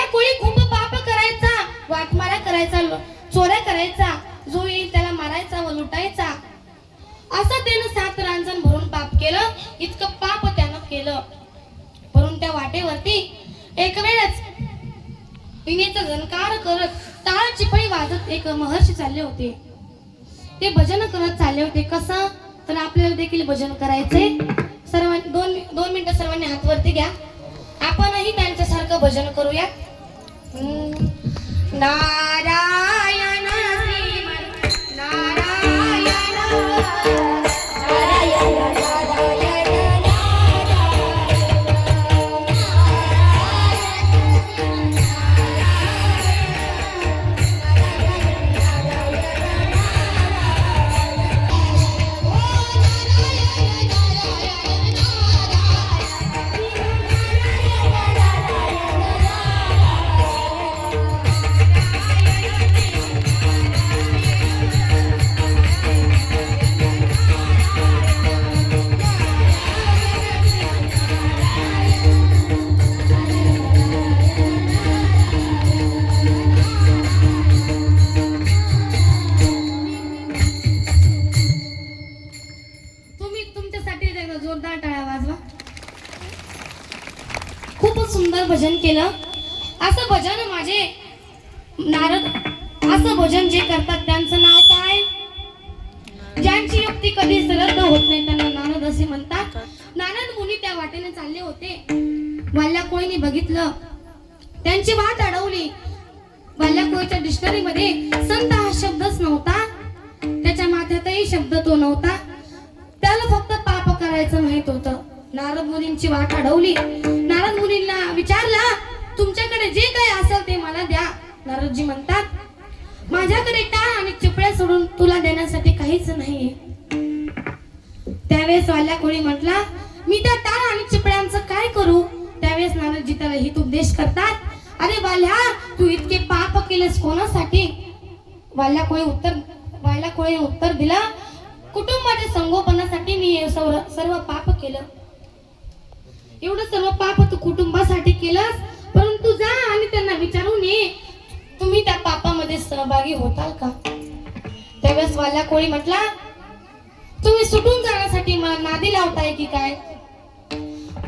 वाल्या कोळी खूप पाप करायचा, वाटमारा करायचा, चोऱ्या करायचा, जो येईल त्याला मारायचा व लुटायचा. असं त्यानं 7 रांजण भरून पाप केलं. इतकं पाप त्यानं केलं. परंतु त्या वाटेवरती एक वेळच विनेचा झणकार करत, टाळ चिपळी वाजत एक महर्षी चालले होते. ते भजन करत चालले होते. कसं तर आपल्याला देखील भजन करायचंय. सर्वांनी 2 मिनिटं सर्वांनी हात वरती घ्या. आपणही त्यांच्यासारखं भजन करूया. नारायण श्रीमन नारायण नारायण जोरदार टाळ्या वाजवा. खूपच सुंदर भजन केलं. असं भजन माझे नारद, असं भजन जे करतात त्यांचं नाव काय? ज्यांची युक्ती कधीच रद्द होत नाही त्यांना नारद असे म्हणतात. नारद मुनी त्या वाटेने चालले होते. वाल्या कोळीने बघितलं, त्यांची वाट अडवली. वाल्या कोळीच्या डिक्शनरी मध्ये संत हा शब्दच नव्हता, त्याच्या माथ्यातही शब्द तो नव्हता. त्याला फक्त पाप करायचं माहित होतं. नारद मुनींची वाट अडवली. नारद मुनींना विचारला, तुमच्याकडे जे काही असेल ते मला द्या. नारदजी म्हणतात, माझ्याकडे टाळ आणि चिपळ्या सोडून तुला देण्यासाठी काहीच नाहीये. त्यावेळेस वाल्या कोळी म्हटला, मी त्या टाळ आणि चिपळ्यांचं काय करू? त्यावेळेस नारदजी त्याला हित उपदेश करतात, अरे वाल्या, तू इतके पाप केलेस कोणासाठी? वाल्या कोळीने उत्तर दिलं, कुटुंबाच्या संगोपनासाठी मी सर्व पाप केलं. एवढं सर्व पाप तू कुटुंबासाठी केलंस, परंतु जा आणि त्यांना विचारून ये, तुम्ही त्या पापामध्ये सहभागी होताल का? त्यावेळेस वाल्या कोळी म्हटला, तुम्ही सुटून जाण्यासाठी मला नादी लावताय की काय?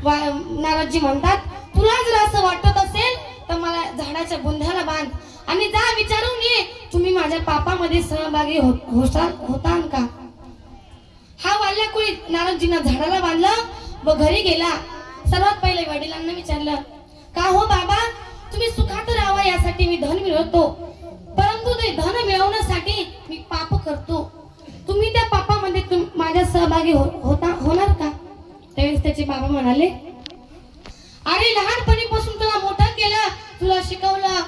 नारदजी म्हणतात, तुला जर असं वाटत असेल तर मला झाडाच्या बुंध्याला बांध आणि जा विचारून ये, तुम्ही माझ्या पापामध्ये सहभागी होताल का? हा वाल्या कोळी नारदजींना झाडाला बांधलं व घरी गेला. सर्वात पहिले वडिलांना विचारलं, का हो बाबा, तुम्ही सुखात राहावा यासाठी मी धन मिळवतो, परंतु ते धन मिळवण्यासाठी मी पाप करतो. तुम्ही त्या पापामध्ये माझ्या सहभागी होणार का? त्यावेळेस त्याचे बाबा म्हणाले, अरे लहानपणीपासून तुला मोठं केलं, तुला शिकवलं,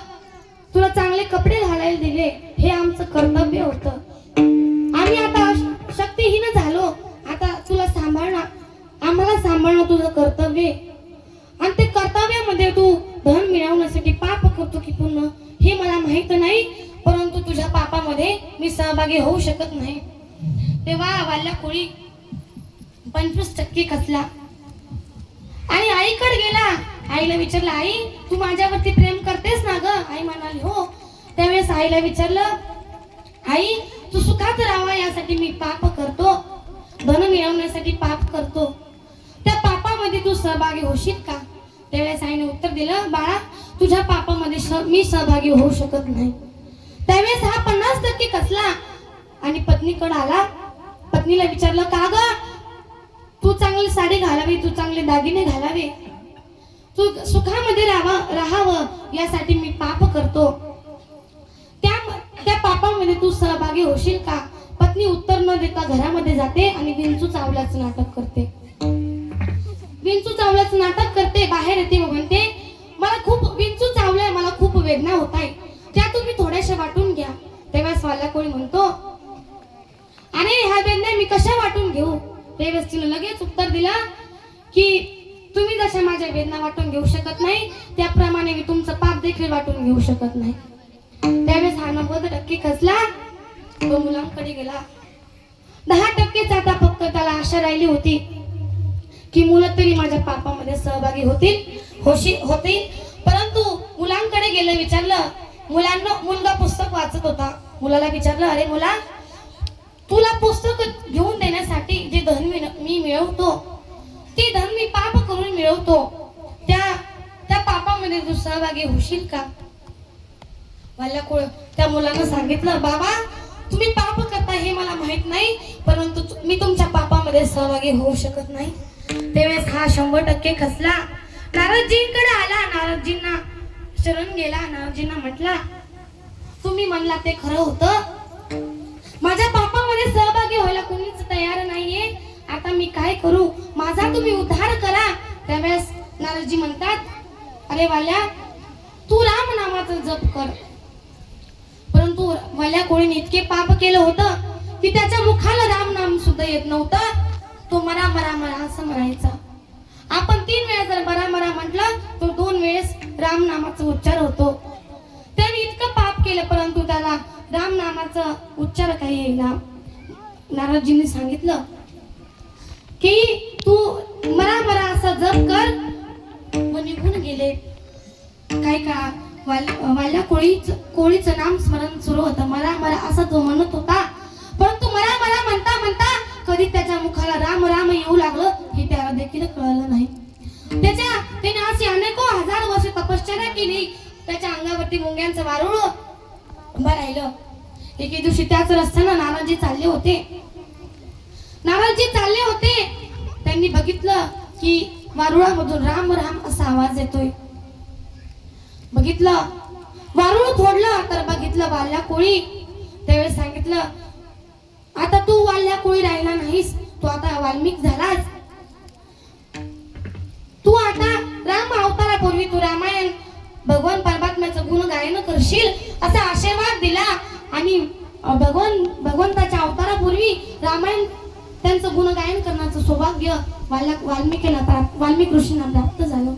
तुला चांगले कपडे घालायला दिले, हे आमचं कर्तव्य होतं. आम्ही आता शक्तीहीन झालो, आता तुला आम्हाला सांभाळणं तुझं कर्तव्य. आणि ते कर्तव्यामध्ये तू धन मिळवण्यासाठी पाप करतो की पूर्ण हे मला माहित नाही, परंतु तुझ्या पापामध्ये मी सहभागी होऊ शकत नाही. तेव्हा वाल्या कोळी 25% खचला आणि आईकडे गेला. आईला विचारलं, आई, तू माझ्यावरती प्रेम करतेस ना ग? आई म्हणाली, हो. त्यावेळेस आईला विचारलं, आई, तू सुखात राहावा यासाठी मी पाप करतो, धन मिळवण्यासाठी पाप करतो, त्या पापामध्ये तू सहभागी होशील का? त्यावेळेस आईने उत्तर दिलं, बाळा, तुझ्या पापामध्ये मी सहभागी होऊ शकत नाही. त्यावेळेस हा 50% कसला आणि पत्नीकडे आला. पत्नीला विचारलं, का ग, तू चांगली साडी घालावी, तू चांगले दागिने घालावे, तू सुखामध्ये राहावं यासाठी मी पाप करतो, त्या पापामध्ये तू सहभागी होशील का? पत्नी उत्तर न देता घरामध्ये जाते आणि विंचू चावल्याचं नाटक करते. बाहेर येते व म्हणते, मला खूप विंचू चावलाय, मला खूप वेदना होत आहे, त्या तुम्ही थोड्याशा वाटून घ्या. तेव्हा वाल्या कोळी म्हणतो, अरे ह्या वेदना मी कशा वाटून घेऊ? त्यावेळेस तिने लगेच उत्तर दिला की तुम्ही जशा माझ्या वेदना वाटून घेऊ शकत नाही, त्याप्रमाणे मी तुमचं पाप देखील वाटून घेऊ शकत नाही. त्यावेळेस हा 90% खचला, तो मुलांकडे गेला. 10%च आता फक्त त्याला आशा राहिली होती की मुलं तरी माझ्या पापामध्ये सहभागी होतील. परंतु मुलांकडे गेलं, विचारलं मुलगा पुस्तक वाचत होता. मुलाला विचारलं, अरे मुला, तुला पुस्तक घेऊन देण्यासाठी जे धन मी मिळवतो, ते धन मी पाप करून मिळवतो, त्या पापामध्ये तू सहभागी होशील का? त्या मुलानं सांगितलं, बाबा तुम्ही पाप करता हे मला माहित नाही, परंतु मी तुमच्या पापामध्ये सहभागी होऊ शकत नाही. त्यावेळेस हा 100% खचला. नारदजींकडे आला, नारदजींना शरण गेला. नारदजींना म्हटला, तुम्ही म्हणला ते खरं होतं, माझ्या पापामध्ये सहभागी व्हायला कोणीच तयार नाहीये, आता मी काय करू, माझा तुम्ही उद्धार करा. त्यावेळेस नारदजी म्हणतात, अरे वाल्या, तू राम नामाचा जप कर. परंतु वाल्या कोळीने इतके पाप केलं होतं की त्याच्या मुखाला राम नाम सुद्धा येत नव्हतं. तो मरा मरा मरा असं म्हणायचा. आपण 3 वेळा जर मरा मरा म्हटलं तर 2 वेळेस राम नामाचा उच्चार होतो. त्याने इतकं पाप केलं परंतु त्याला राम नामाचा उच्चार काही येईना. नारदजींनी सांगितलं की तू मरा मरा असा जप कर. व निघून गेले. काय का वाल्या कोळीचं नाम स्मरण सुरू होतं. मरा मरा असं तो म्हणत होता, परंतु मरा मरा म्हणता म्हणता कधी त्याच्या मुखाला राम राम येऊ लागलं हे त्याला देखील कळलं नाही. त्याने अशी अनेको हजार वर्ष तपश्चर्या केली. त्याच्या अंगावरती मुंग्यांचं वारुळ उभं राहिलं. एके दिवशी त्याच रस्त्यानं नारदजी चालले होते. त्यांनी बघितलं की वारुळामधून राम राम असा आवाज येतोय. बघितलं, वारुळ फोडलं तर बघितलं वाल्या कोळी. त्यावेळेस सांगितलं, आता तू वाल्या कोळी राहिला नाहीस, तू आता वाल्मिक झालास. तू आता राम अवतारापूर्वी तू रामायण भगवान परमात्म्याचं गुण गायन करशील असा आशीर्वाद दिला. आणि भगवंताच्या अवतारापूर्वी रामायण त्यांचं गुण गायन करण्याचं सौभाग्य वाल्मिक ऋषींना प्राप्त झालं.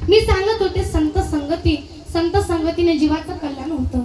मी सांगत होते संत संगतीने जीवाचं कल्याण होतं.